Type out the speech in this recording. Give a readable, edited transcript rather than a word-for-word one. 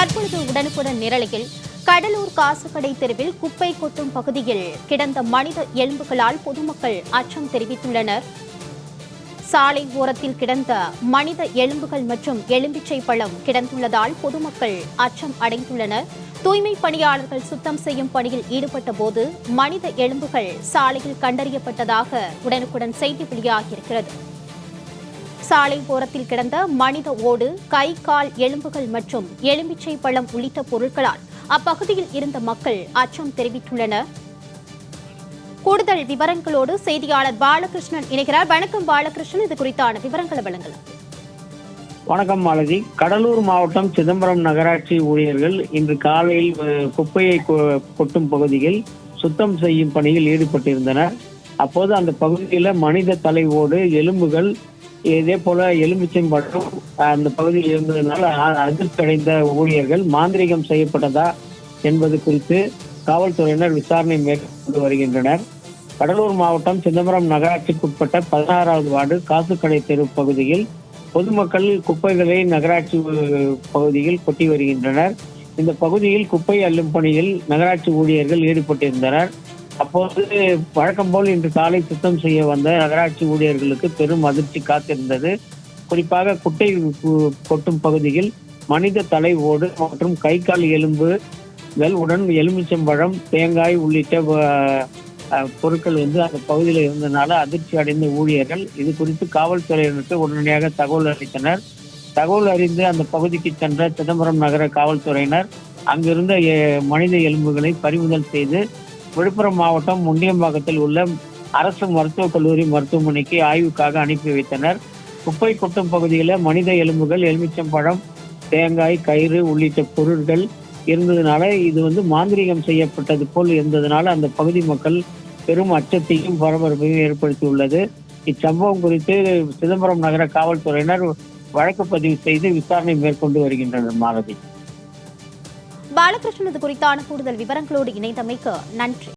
தற்பொழுது உடனுக்குடன் நிரலையில் கடலூர் காசுக்கடை தெருவில் குப்பை கொட்டும் பகுதியில் கிடந்த மனித எலும்புகளால் பொதுமக்கள் அச்சம் தெரிவித்துள்ளனர். சாலை ஓரத்தில் கிடந்த மனித எலும்புகள் மற்றும் எலும்பிச்சை பழம் கிடந்துள்ளதால் பொதுமக்கள் அச்சம் அடைந்துள்ளனர். தூய்மை பணியாளர்கள் சுத்தம் செய்யும் பணியில் ஈடுபட்ட போது மனித எலும்புகள் சாலையில் கண்டறியப்பட்டதாக உடனுக்குடன் செய்தி வெளியாகியிருக்கிறது. சாலை ஓரத்தில் கிடந்த மனித ஓடு, கை, கால் எலும்புகள் மற்றும் எலும்பிச்சை பழம் உள்ளிட்ட பொருட்களால் அப்பகுதியில் இருந்த மக்கள் அச்சம் தெரிவித்துள்ளனர். கூடுதல் விவரங்களோடு செய்தியாளர் பாலகிருஷ்ணன் இணைகிறார். வணக்கம் பாலகிருஷ்ணன், இது குறித்தான விவரங்களை வழங்கலாம். வணக்கம் மாலதி. கடலூர் மாவட்டம் சிதம்பரம் நகராட்சி ஊழியர்கள் இன்று காலையில் குப்பையை கொட்டும் பகுதியில் சுத்தம் செய்யும் பணியில் ஈடுபட்டிருந்தனர். அப்போது அந்த பகுதியில் மனித தலை ஓடு, எலும்புகள், இதே போல எலுமிச்சம்பழம் அந்த பகுதியில் இருந்ததுனால அதிர்ச்சி அடைந்த ஊழியர்கள் மாந்திரீகம் செய்யப்பட்டதா என்பது குறித்து காவல்துறையினர் விசாரணை மேற்கொண்டு வருகின்றனர். கடலூர் மாவட்டம் சிதம்பரம் நகராட்சிக்குட்பட்ட 16வது வார்டு காசுக்கடை தெரு பகுதியில் பொதுமக்கள் குப்பைகளை நகராட்சி பகுதியில் கொட்டி வருகின்றனர். இந்த பகுதியில் குப்பை அள்ளும் பணியில் நகராட்சி ஊழியர்கள் ஈடுபட்டிருந்தனர். அப்போது வழக்கம் போல் இன்று காலை சுத்தம் செய்ய வந்த நகராட்சி ஊழியர்களுக்கு பெரும் அதிர்ச்சி காத்திருந்தது. குறிப்பாக குட்டை கொட்டும் பகுதியில் மனித தலை ஓடு மற்றும் கை, கால் எலும்புகள் உடன் எலுமிச்சம்பழம், தேங்காய் உள்ளிட்ட பொருட்கள் அந்த பகுதியில் இருந்ததுனால அதிர்ச்சி அடைந்த ஊழியர்கள் இது குறித்து காவல்துறையினருக்கு உடனடியாக தகவல் அளித்தனர். தகவல் அறிந்து அந்த பகுதிக்கு சென்ற சிதம்பரம் நகர காவல்துறையினர் அங்கிருந்த மனித எலும்புகளை பறிமுதல் செய்து விழுப்புரம் மாவட்டம் முண்டியம்பாக்கத்தில் உள்ள அரசு மருத்துவக் கல்லூரி மருத்துவமனைக்கு ஆய்வுக்காக அனுப்பி வைத்தனர். குப்பை கொட்டும் பகுதியில் மனித எலும்புகள், எலுமிச்சம்பழம், தேங்காய், கயிறு உள்ளிட்ட பொருட்கள் இருந்ததுனால இது மாந்திரீகம் செய்யப்பட்டது போல் இருந்ததுனால அந்த பகுதி மக்கள் பெரும் அச்சத்தையும் பரபரப்பையும் ஏற்படுத்தியுள்ளது. இச்சம்பவம் குறித்து சிதம்பரம் நகர காவல்துறையினர் வழக்கு பதிவு செய்து விசாரணை மேற்கொண்டு வருகின்றனர். மாலதி. பாலகிருஷ்ணன், இது குறித்தான கூடுதல் விவரங்களோடு இணைந்தமைக்கு நன்றி.